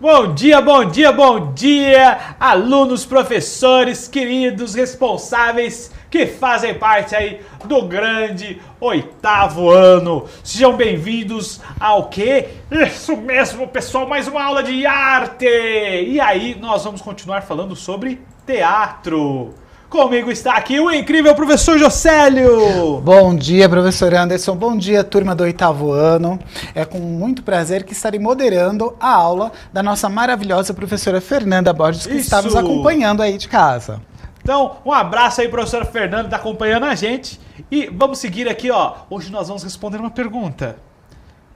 Bom dia, bom dia, bom dia, alunos, professores, queridos, responsáveis que fazem parte aí do grande 8º ano. Sejam bem-vindos ao quê? Isso mesmo, pessoal, mais uma aula de arte. E aí nós vamos continuar falando sobre teatro. Comigo está aqui o incrível professor Jocélio. Bom dia, professor Anderson. Bom dia, turma do 8º ano. É com muito prazer que estarei moderando a aula da nossa maravilhosa professora Fernanda Borges, que está nos acompanhando aí de casa. Então, um abraço aí, professora Fernanda, que está acompanhando a gente. E vamos seguir aqui, ó. Hoje nós vamos responder uma pergunta.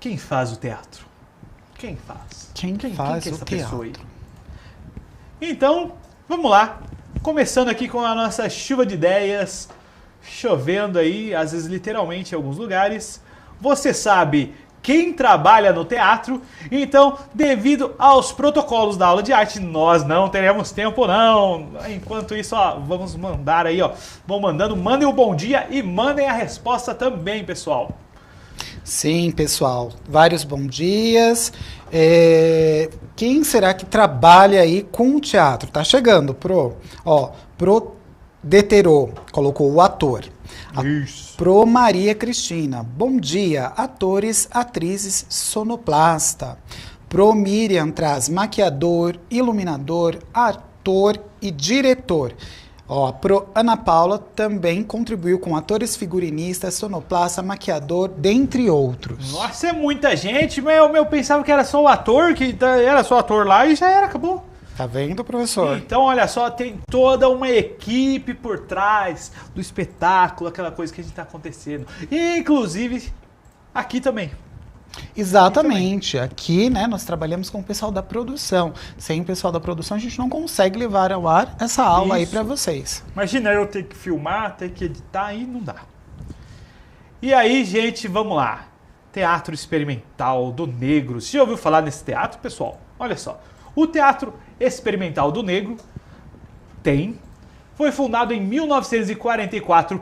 Quem faz o teatro? Quem faz? Quem faz o teatro? Então, vamos lá. Começando aqui com a nossa chuva de ideias, chovendo aí, às vezes literalmente em alguns lugares. Você sabe quem trabalha no teatro, então, devido aos protocolos da aula de arte, nós não teremos tempo não. Enquanto isso, ó, vamos mandar aí, ó, vão mandando, mandem o bom dia e mandem a resposta também, pessoal. Sim, pessoal, vários bom dias. Quem será que trabalha aí com o teatro? Tá chegando, Pro Deterô, colocou o ator. Isso. Pro Maria Cristina, bom dia, atores, atrizes, sonoplasta. Pro Miriam traz maquiador, iluminador, ator e diretor. Pro Ana Paula também contribuiu com atores, figurinistas, sonoplasta, maquiador, dentre outros. Nossa, é muita gente, mas eu pensava que era só o ator, que era só o ator lá e já era, acabou. Tá vendo, professor? Então, olha só, tem toda uma equipe por trás do espetáculo, aquela coisa que a gente tá acontecendo. E, inclusive, aqui também. Exatamente. Aqui, né, nós trabalhamos com o pessoal da produção. Sem o pessoal da produção, a gente não consegue levar ao ar essa aula aí para vocês. Imagina eu ter que filmar, ter que editar e não dá. E aí, gente, vamos lá. Teatro Experimental do Negro. Você já ouviu falar nesse teatro, pessoal? Olha só. O Teatro Experimental do Negro foi fundado em 1944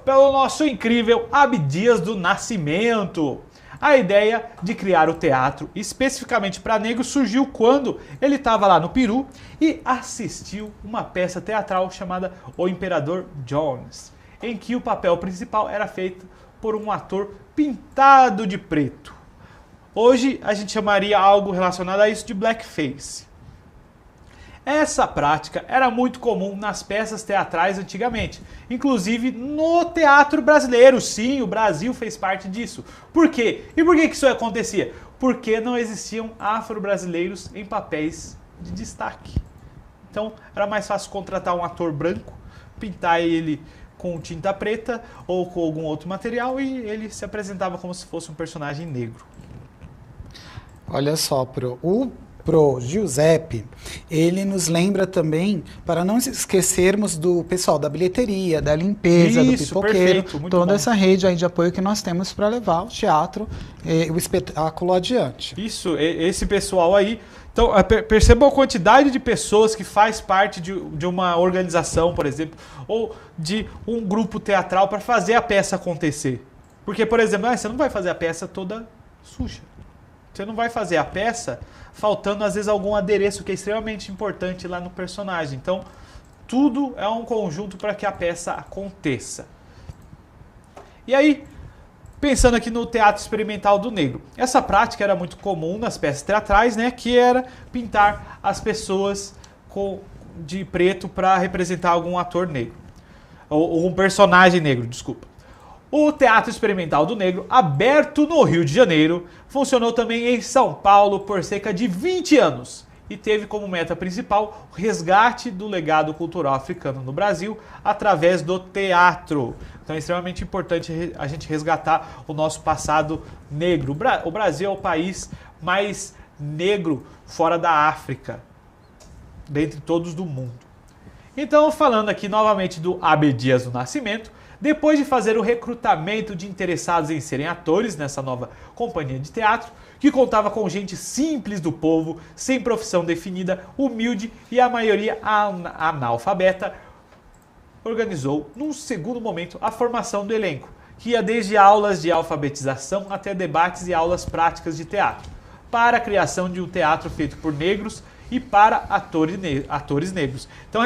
pelo nosso incrível Abdias do Nascimento. A ideia de criar o teatro especificamente para negros surgiu quando ele estava lá no Peru e assistiu uma peça teatral chamada O Imperador Jones, em que o papel principal era feito por um ator pintado de preto. Hoje a gente chamaria algo relacionado a isso de blackface. Essa prática era muito comum nas peças teatrais antigamente, inclusive no teatro brasileiro. Sim, o Brasil fez parte disso. Por quê? E por que isso acontecia? Porque não existiam afro-brasileiros em papéis de destaque. Então era mais fácil contratar um ator branco, pintar ele com tinta preta ou com algum outro material e ele se apresentava como se fosse um personagem negro. Olha só, Pro Giuseppe, ele nos lembra também, para não esquecermos do pessoal da bilheteria, da limpeza, do pipoqueiro, perfeito, toda bom. essa rede aí de apoio que nós temos para levar o teatro, o espetáculo adiante. Isso, esse pessoal aí. Então, percebam a quantidade de pessoas que faz parte de uma organização, por exemplo, ou de um grupo teatral para fazer a peça acontecer. Porque, por exemplo, você não vai fazer a peça toda suja. Você não vai fazer a peça faltando, às vezes, algum adereço que é extremamente importante lá no personagem. Então, tudo é um conjunto para que a peça aconteça. E aí, pensando aqui no Teatro Experimental do Negro. Essa prática era muito comum nas peças teatrais, né? Que era pintar as pessoas de preto para representar algum ator negro. Ou um personagem negro, desculpa. O Teatro Experimental do Negro, aberto no Rio de Janeiro, funcionou também em São Paulo por cerca de 20 anos e teve como meta principal o resgate do legado cultural africano no Brasil através do teatro. Então é extremamente importante a gente resgatar o nosso passado negro. O Brasil é o país mais negro fora da África, dentre todos do mundo. Então, falando aqui novamente do Abdias do Nascimento, depois de fazer o recrutamento de interessados em serem atores nessa nova companhia de teatro, que contava com gente simples do povo, sem profissão definida, humilde e a maioria analfabeta, organizou, num segundo momento, a formação do elenco, que ia desde aulas de alfabetização até debates e aulas práticas de teatro. para a criação de um teatro feito por negros e para atores negros. Então,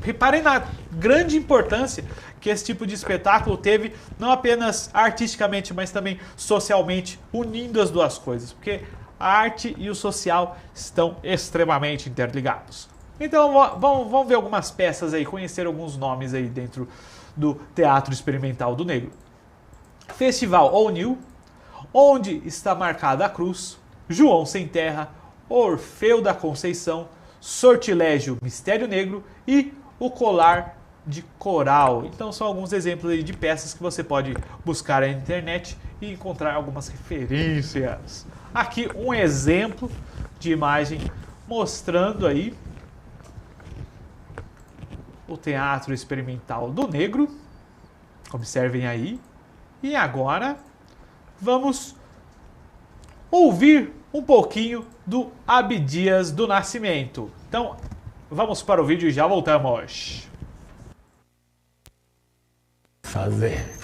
reparem na grande importância que esse tipo de espetáculo teve, não apenas artisticamente, mas também socialmente, unindo as duas coisas, porque a arte e o social estão extremamente interligados. Então, vamos ver algumas peças aí, conhecer alguns nomes aí dentro do Teatro Experimental do Negro. Festival All New, Onde Está Marcada a Cruz, João Sem Terra, Orfeu da Conceição, Sortilégio Mistério Negro e O Colar de Coral. Então são alguns exemplos aí de peças que você pode buscar na internet e encontrar algumas referências. Aqui um exemplo de imagem mostrando aí o Teatro Experimental do Negro. Observem aí. E agora vamos ouvir um pouquinho do Abdias do Nascimento. Então, vamos para o vídeo e já voltamos.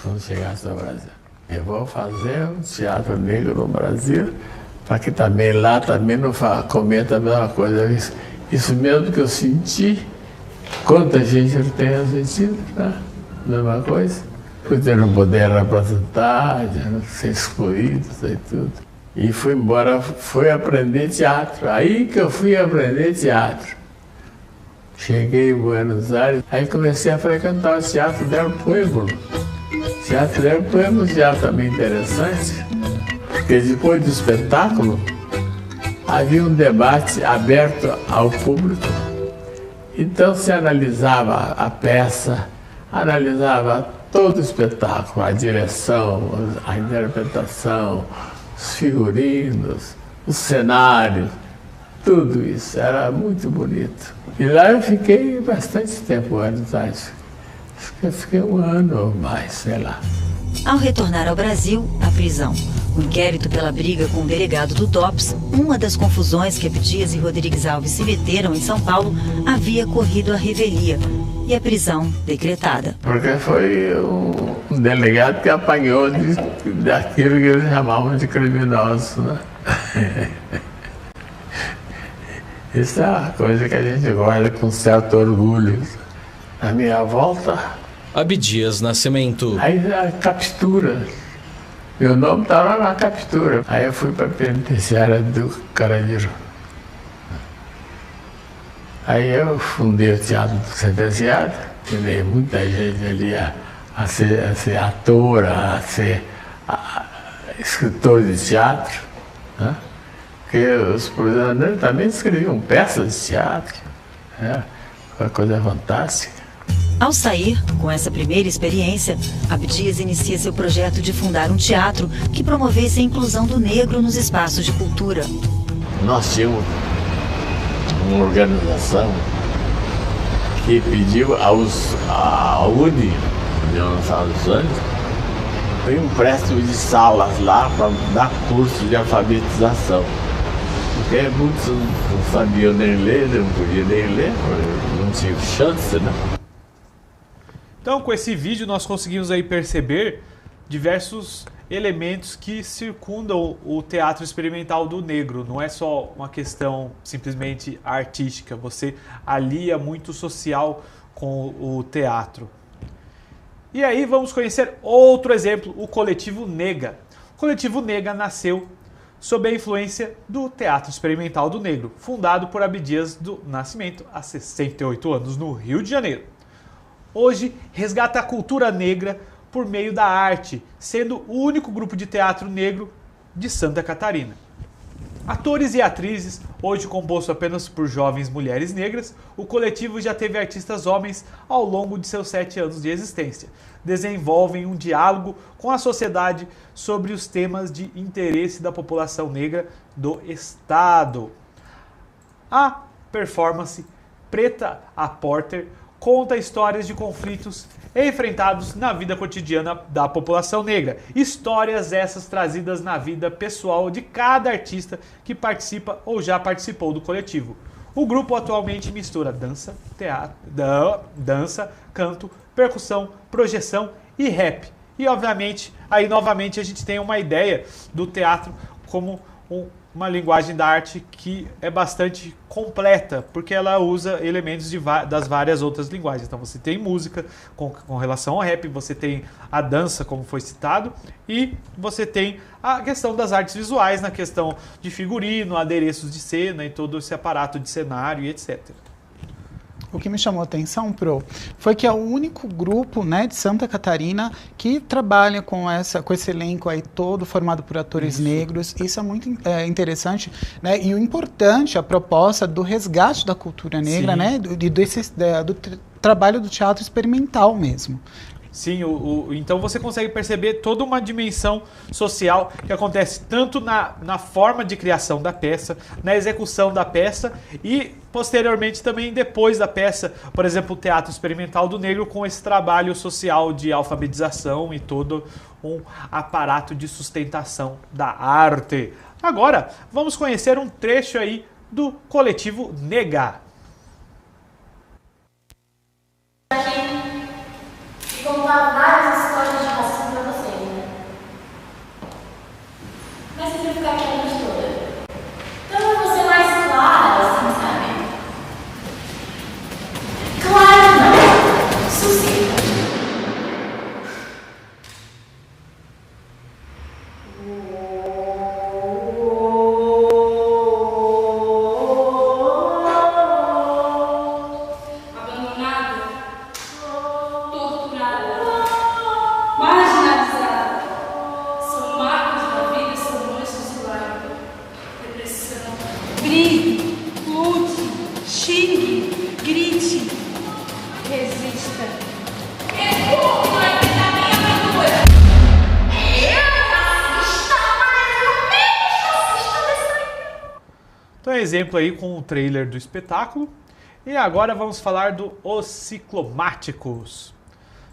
Quando chegasse no Brasil. Eu vou fazer um teatro negro no Brasil, para que também lá também não cometa a mesma coisa. Isso mesmo que eu senti, quanta gente eu tenho sentido, tá? Mesma coisa. Por ter não poder representar, ser excluído, e tudo. E fui embora, fui aprender teatro. Aí que eu fui aprender teatro. Cheguei em Buenos Aires, aí comecei a frequentar o Teatro del Pueblo. O Teatro del Pueblo é um teatro também interessante, porque depois do espetáculo havia um debate aberto ao público. Então se analisava a peça, analisava todo o espetáculo, a direção, a interpretação, os figurinos, o cenário, tudo isso. Era muito bonito. E lá eu fiquei bastante tempo, Buenos Aires. Acho que eu fiquei um ano ou mais, sei lá. Ao retornar ao Brasil, a prisão, o inquérito pela briga com o delegado do DOPS, uma das confusões que Abdias e Rodrigues Alves se meteram em São Paulo, havia corrido a revelia e a prisão decretada. Porque foi um delegado que apanhou daquilo que eles chamavam de criminosos, né? Isso é uma coisa que a gente guarda com certo orgulho. Na minha volta... Abdias Nascimento. Aí a captura. Meu nome estava na captura. Aí eu fui para a penitenciária do Carandiru. Aí eu fundei o Teatro do Sentenciado. Tirei muita gente ali a ser ator, a ser escritor de teatro, né? Porque os prisioneiros também escreviam peças de teatro. Né? Foi uma coisa fantástica. Ao sair, com essa primeira experiência, Abdias inicia seu projeto de fundar um teatro que promovesse a inclusão do negro nos espaços de cultura. Nós tínhamos uma organização que pediu à UNE, União Nacional dos Anjos, um empréstimo de salas lá para dar curso de alfabetização. Porque muitos não sabiam nem ler, não podiam nem ler, não tinham chance, né? Então, com esse vídeo, nós conseguimos aí perceber diversos elementos que circundam o teatro experimental do negro. Não é só uma questão simplesmente artística, você alia muito social com o teatro. E aí vamos conhecer outro exemplo, o Coletivo Nega. O Coletivo Nega nasceu sob a influência do Teatro Experimental do Negro, fundado por Abdias do Nascimento há 68 anos no Rio de Janeiro. Hoje resgata a cultura negra por meio da arte, sendo o único grupo de teatro negro de Santa Catarina. Atores e atrizes, hoje composto apenas por jovens mulheres negras, o coletivo já teve artistas homens ao longo de seus 7 anos de existência. Desenvolvem um diálogo com a sociedade sobre os temas de interesse da população negra do Estado. A performance Preta a Porter conta histórias de conflitos enfrentados na vida cotidiana da população negra. Histórias essas trazidas na vida pessoal de cada artista que participa ou já participou do coletivo. O grupo atualmente mistura dança, canto, percussão, projeção e rap. E obviamente, aí novamente a gente tem uma ideia do teatro como uma linguagem da arte que é bastante completa, porque ela usa elementos das várias outras linguagens. Então você tem música com relação ao rap, você tem a dança, como foi citado, e você tem a questão das artes visuais, na questão de figurino, adereços de cena e todo esse aparato de cenário e etc. O que me chamou a atenção, Pro, foi que é o único grupo, né, de Santa Catarina que trabalha com esse elenco aí todo formado por atores negros. Isso é muito interessante, né? E o importante, a proposta do resgate da cultura negra, Sim. né? Do trabalho do teatro experimental mesmo. Sim, então você consegue perceber toda uma dimensão social que acontece tanto na forma de criação da peça, na execução da peça e posteriormente também depois da peça, por exemplo, o Teatro Experimental do Negro com esse trabalho social de alfabetização e todo um aparato de sustentação da arte. Agora, vamos conhecer um trecho aí do coletivo Nega. Contar várias histórias de racismo pra vocês, né? Mas você vai ficar aqui a noite toda. Então eu vou ser mais clara, assim, sabe? Claro não! Sucinta. Exemplo aí com o trailer do espetáculo. E agora vamos falar do Os Ciclomáticos.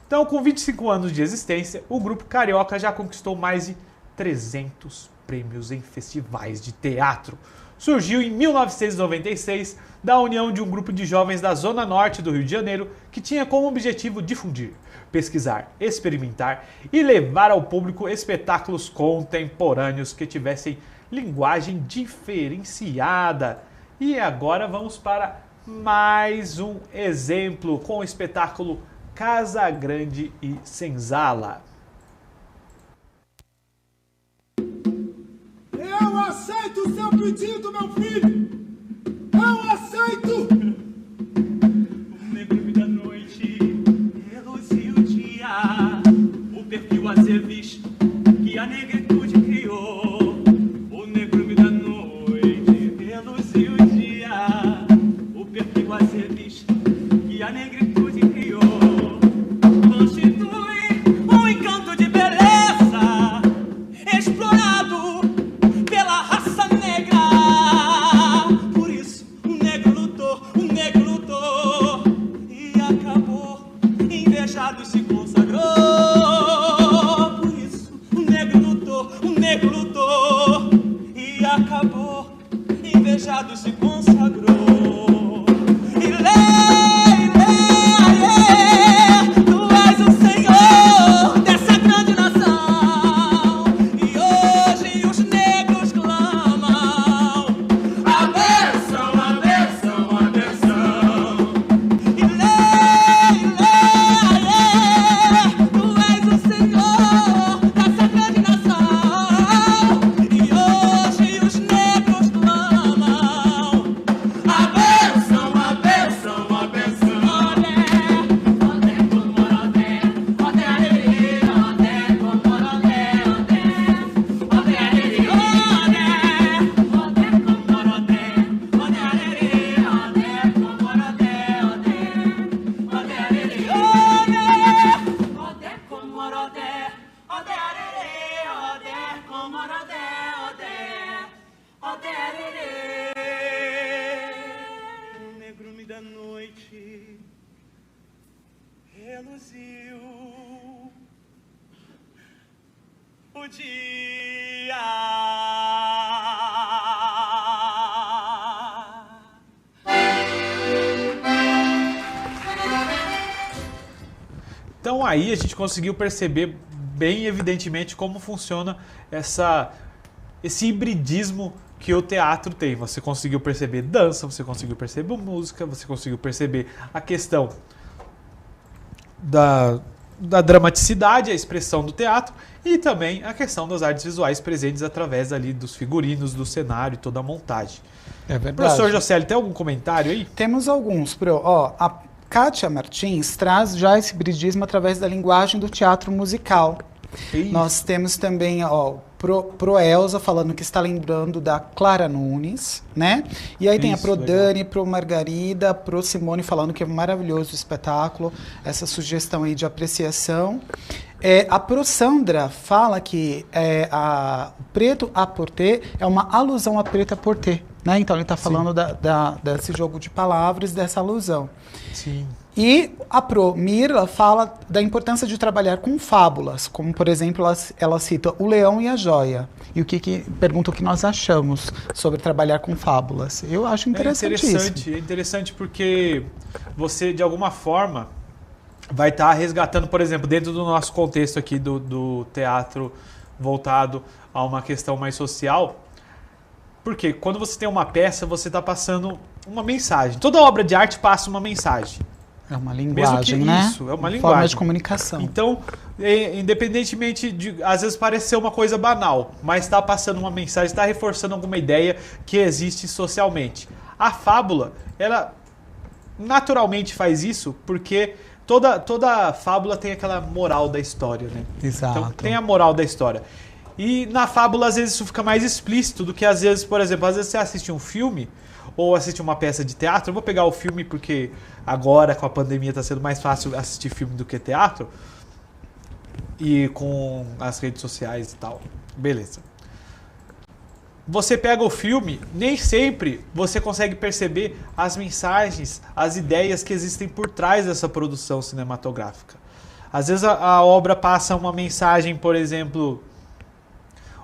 Então, com 25 anos de existência, o grupo carioca já conquistou mais de 300 prêmios em festivais de teatro. Surgiu em 1996 da união de um grupo de jovens da Zona Norte do Rio de Janeiro que tinha como objetivo difundir, pesquisar, experimentar e levar ao público espetáculos contemporâneos que tivessem linguagem diferenciada. E agora vamos para mais um exemplo com o espetáculo Casa Grande e Senzala. Eu aceito o seu pedido, meu filho! Eu aceito! O negro da noite reluzia o dia, o perfil a ser visto que a negritude criou. A negritude criou, constitui um encanto de beleza, explorado pela raça negra. Por isso, um negro lutou, e acabou, invejado se consagrou. Por isso, um negro lutou, e acabou, invejado se consagrou. Reluziu o dia. Então aí a gente conseguiu perceber bem evidentemente como funciona esse hibridismo que o teatro tem. Você conseguiu perceber dança, você conseguiu perceber música, você conseguiu perceber a questão da dramaticidade, a expressão do teatro e também a questão das artes visuais presentes através ali dos figurinos, do cenário e toda a montagem. É verdade. Professor Jocelyn, tem algum comentário aí? Temos alguns, a Kátia Martins traz já esse hibridismo através da linguagem do teatro musical. Isso. Nós temos também, pro Elza falando que está lembrando da Clara Nunes, né? E aí tem a pro Dani, pro Margarida, pro Simone falando que é maravilhoso o espetáculo, essa sugestão aí de apreciação. A pro Sandra fala que o preto à porter é uma alusão a preta porter, né? Então ele está falando desse jogo de palavras, dessa alusão. Sim. E a Pro Mirla fala da importância de trabalhar com fábulas, como, por exemplo, ela cita O Leão e a Joia. E pergunta o que nós achamos sobre trabalhar com fábulas. Eu acho interessantíssimo. É interessante porque você, de alguma forma, vai estar resgatando, por exemplo, dentro do nosso contexto aqui do teatro voltado a uma questão mais social. Porque quando você tem uma peça, você está passando uma mensagem. Toda obra de arte passa uma mensagem. É uma linguagem, né? Isso, é uma linguagem. Forma de comunicação. Então, independentemente de, às vezes, parecer uma coisa banal, mas está passando uma mensagem, está reforçando alguma ideia que existe socialmente. A fábula, ela naturalmente faz isso porque toda fábula tem aquela moral da história, né? Exato. Então, tem a moral da história. E na fábula, às vezes, isso fica mais explícito do que, às vezes, por exemplo, às vezes você assiste um filme ou assiste uma peça de teatro. Eu vou pegar o filme porque agora, com a pandemia, está sendo mais fácil assistir filme do que teatro. E com as redes sociais e tal. Beleza. Você pega o filme, nem sempre você consegue perceber as mensagens, as ideias que existem por trás dessa produção cinematográfica. Às vezes a obra passa uma mensagem, por exemplo,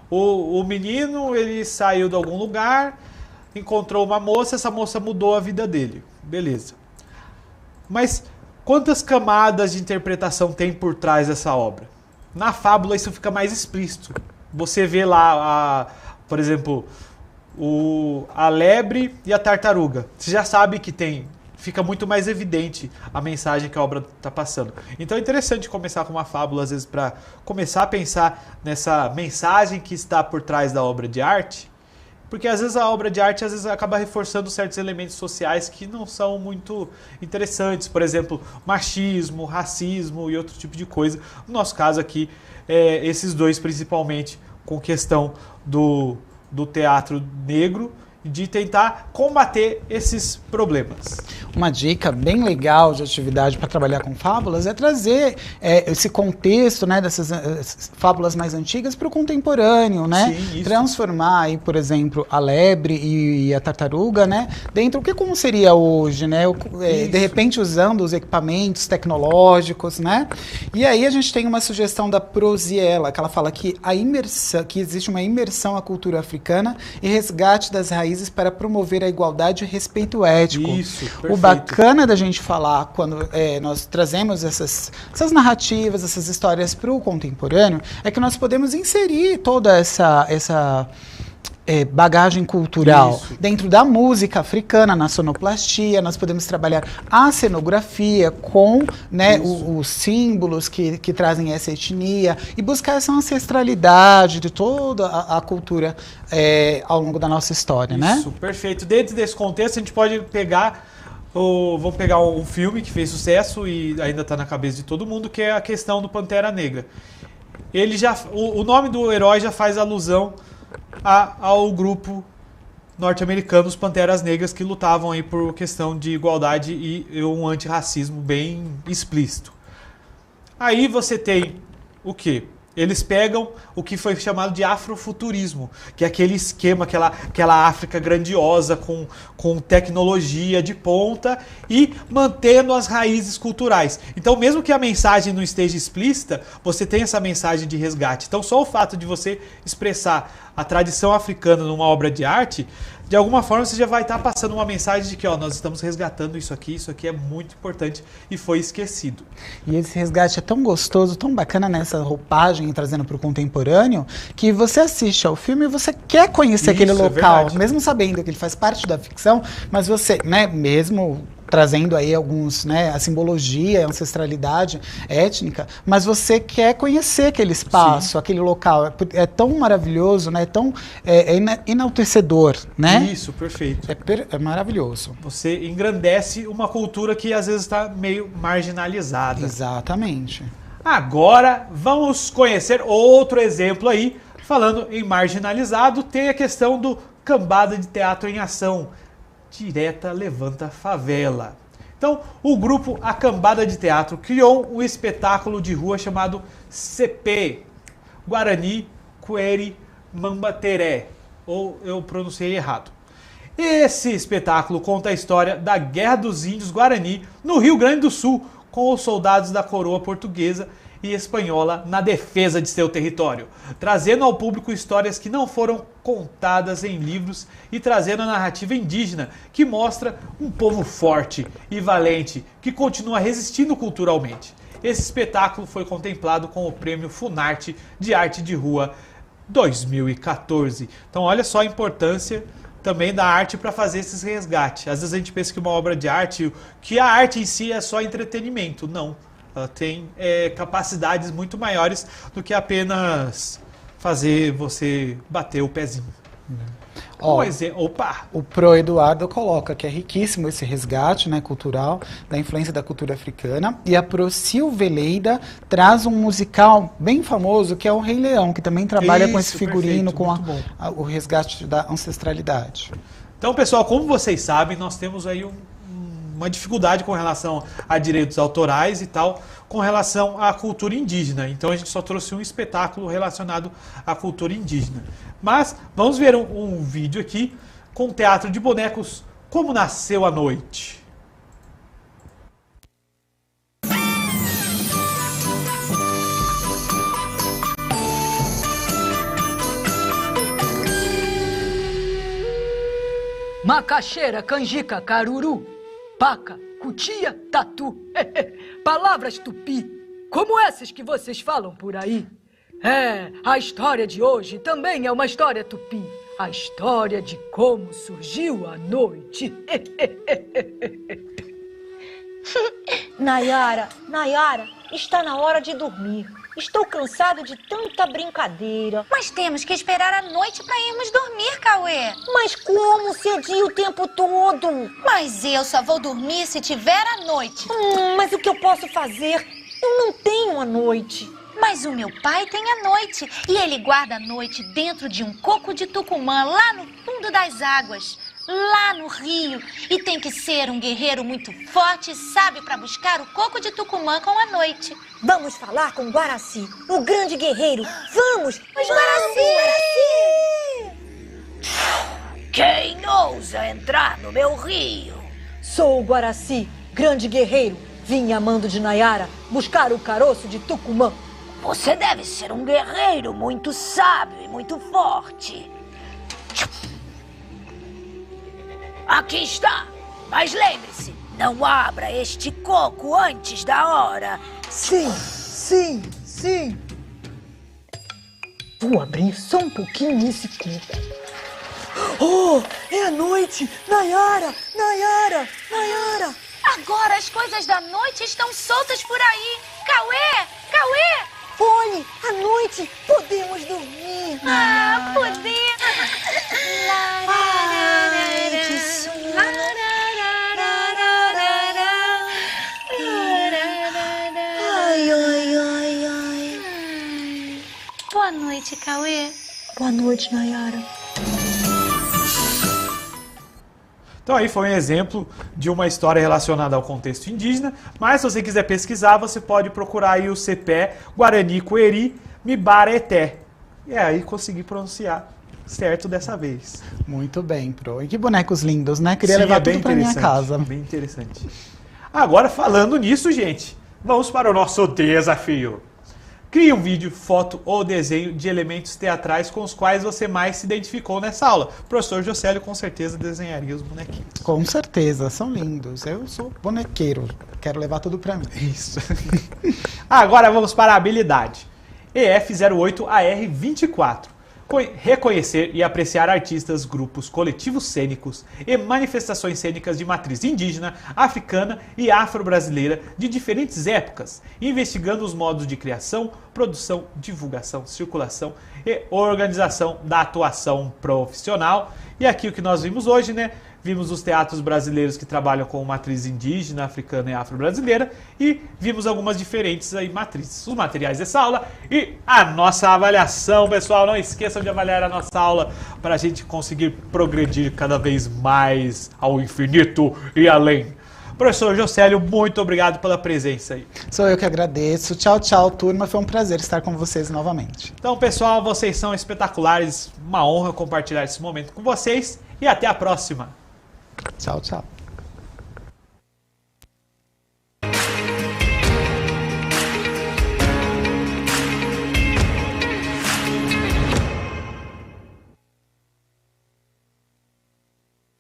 o menino, ele saiu de algum lugar, encontrou uma moça, essa moça mudou a vida dele. Beleza. Mas quantas camadas de interpretação tem por trás dessa obra? Na fábula isso fica mais explícito. Você vê lá, por exemplo, a lebre e a tartaruga. Você já sabe que fica muito mais evidente a mensagem que a obra está passando. Então é interessante começar com uma fábula, às vezes, para começar a pensar nessa mensagem que está por trás da obra de arte. Porque às vezes a obra de arte acaba reforçando certos elementos sociais que não são muito interessantes. Por exemplo, machismo, racismo e outro tipo de coisa. No nosso caso aqui, esses dois principalmente, com questão do teatro negro, de tentar combater esses problemas. Uma dica bem legal de atividade para trabalhar com fábulas é trazer esse contexto, né, dessas fábulas mais antigas para o contemporâneo, né? Sim, transformar aí, por exemplo, a lebre e a tartaruga, né, dentro como seria hoje, né? De repente usando os equipamentos tecnológicos, né? E aí a gente tem uma sugestão da Prosiela, que ela fala que que existe uma imersão à cultura africana e resgate das raízes para promover a igualdade e respeito ético. Isso, perfeito. O bacana da gente falar quando nós trazemos essas narrativas, essas histórias para o contemporâneo, é que nós podemos inserir toda essa bagagem cultural dentro da música africana, na sonoplastia. Nós podemos trabalhar a cenografia com, né, os símbolos que trazem essa etnia e buscar essa ancestralidade de toda a cultura ao longo da nossa história, né? Isso, perfeito. Dentro desse contexto, a gente pode pegar vamos pegar um filme que fez sucesso e ainda está na cabeça de todo mundo, que é a questão do Pantera Negra. O nome do herói já faz alusão ao grupo norte-americano, os Panteras Negras, que lutavam aí por questão de igualdade e um antirracismo bem explícito. Aí você tem o quê? Eles pegam o que foi chamado de afrofuturismo, que é aquele esquema, aquela África grandiosa com tecnologia de ponta e mantendo as raízes culturais. Então, mesmo que a mensagem não esteja explícita, você tem essa mensagem de resgate. Então, só o fato de você expressar a tradição africana numa obra de arte de alguma forma você já vai estar passando uma mensagem de que, ó, nós estamos resgatando isso aqui é muito importante e foi esquecido. E esse resgate é tão gostoso, tão bacana nessa roupagem, trazendo para o contemporâneo, que você assiste ao filme e você quer conhecer aquele Isso, é local, verdade. mesmo sabendo que ele faz parte da ficção, mas você, né, mesmo trazendo aí alguns, né, a simbologia, a ancestralidade étnica, mas você quer conhecer aquele espaço, aquele local. É tão maravilhoso, né, é tão enaltecedor, né? Isso, perfeito. É maravilhoso. Você engrandece uma cultura que às vezes está meio marginalizada. Exatamente. Agora vamos conhecer outro exemplo aí. Falando em marginalizado, tem a questão do Cambada de Teatro em Ação. Direta Levanta Favela. Então, o grupo A Cambada de Teatro criou um espetáculo de rua chamado CP, Guarani Cueri Mambateré, ou eu pronunciei errado. Esse espetáculo conta a história da Guerra dos Índios Guarani no Rio Grande do Sul, com os soldados da coroa portuguesa e espanhola na defesa de seu território, trazendo ao público histórias que não foram contadas em livros e trazendo a narrativa indígena que mostra um povo forte e valente que continua resistindo culturalmente. Esse espetáculo foi contemplado com o Prêmio Funarte de Arte de Rua 2014. Então olha só a importância também da arte para fazer esses resgates. Às vezes a gente pensa que uma obra de arte, que a arte em si é só entretenimento. Não. Ela tem capacidades muito maiores do que apenas fazer você bater o pezinho. Ó, Opa! O Pro Eduardo coloca que é riquíssimo esse resgate, né, cultural da influência da cultura africana. E a Pro Silveleida traz um musical bem famoso que é o Rei Leão, que também trabalha com esse figurino, perfeito, com o resgate da ancestralidade. Então, pessoal, como vocês sabem, nós temos aí uma dificuldade com relação a direitos autorais e tal, com relação à cultura indígena. Então a gente só trouxe um espetáculo relacionado à cultura indígena. Mas vamos ver um vídeo aqui com o Teatro de Bonecos, Como Nasceu a Noite. Macaxeira, canjica, caruru, paca, cutia, tatu. Palavras tupi, como essas que vocês falam por aí. A história de hoje também é uma história tupi. A história de como surgiu a noite. Nayara, está na hora de dormir. Estou cansado de tanta brincadeira. Mas temos que esperar a noite para irmos dormir, Cauê. Mas como se adia o tempo todo? Mas eu só vou dormir se tiver a noite. Mas o que eu posso fazer? Eu não tenho a noite. Mas o meu pai tem a noite. E ele guarda a noite dentro de um coco de Tucumã, lá no fundo das águas. Lá no rio. E tem que ser um guerreiro muito forte e sábio para buscar o coco de Tucumã com a noite. Vamos falar com Guaraci, o grande guerreiro. Vamos! Mas Guaraci! Quem ousa entrar no meu rio? Sou o Guaraci, grande guerreiro. Vim a mando de Nayara buscar o caroço de Tucumã. Você deve ser um guerreiro muito sábio e muito forte. Aqui está. Mas lembre-se, não abra este coco antes da hora. Sim. Vou abrir só um pouquinho esse coco. Oh, é a noite! Nayara! Agora as coisas da noite estão soltas por aí. Cauê! Olhe, à noite podemos dormir. Podemos. Ai, que sono. Ai. Boa noite, Cauê. Boa noite, Nayara. Então aí foi um exemplo de uma história relacionada ao contexto indígena, mas se você quiser pesquisar, você pode procurar aí o CPE Guarani Cueri Mibareté. E aí consegui pronunciar certo dessa vez. Muito bem, Pro. E que bonecos lindos, né? Queria levar tudo pra minha casa. Bem interessante. Agora, falando nisso, gente, vamos para o nosso desafio. Crie um vídeo, foto ou desenho de elementos teatrais com os quais você mais se identificou nessa aula. O professor Jocélio com certeza desenharia os bonequinhos. Com certeza, são lindos. Eu sou bonequeiro, quero levar tudo pra mim. Isso. Agora vamos para a habilidade. EF08AR24. Reconhecer e apreciar artistas, grupos, coletivos cênicos e manifestações cênicas de matriz indígena, africana e afro-brasileira de diferentes épocas, investigando os modos de criação, produção, divulgação, circulação e organização da atuação profissional. E aqui o que nós vimos hoje, né? Vimos os teatros brasileiros que trabalham com matriz indígena, africana e afro-brasileira e vimos algumas diferentes aí matrizes. Os materiais dessa aula e a nossa avaliação, pessoal. Não esqueçam de avaliar a nossa aula para a gente conseguir progredir cada vez mais ao infinito e além. Professor Jocélio, muito obrigado pela presença aí. Sou eu que agradeço. Tchau, tchau, turma. Foi um prazer estar com vocês novamente. Então, pessoal, vocês são espetaculares. Uma honra compartilhar esse momento com vocês e até a próxima. Tchau, tchau.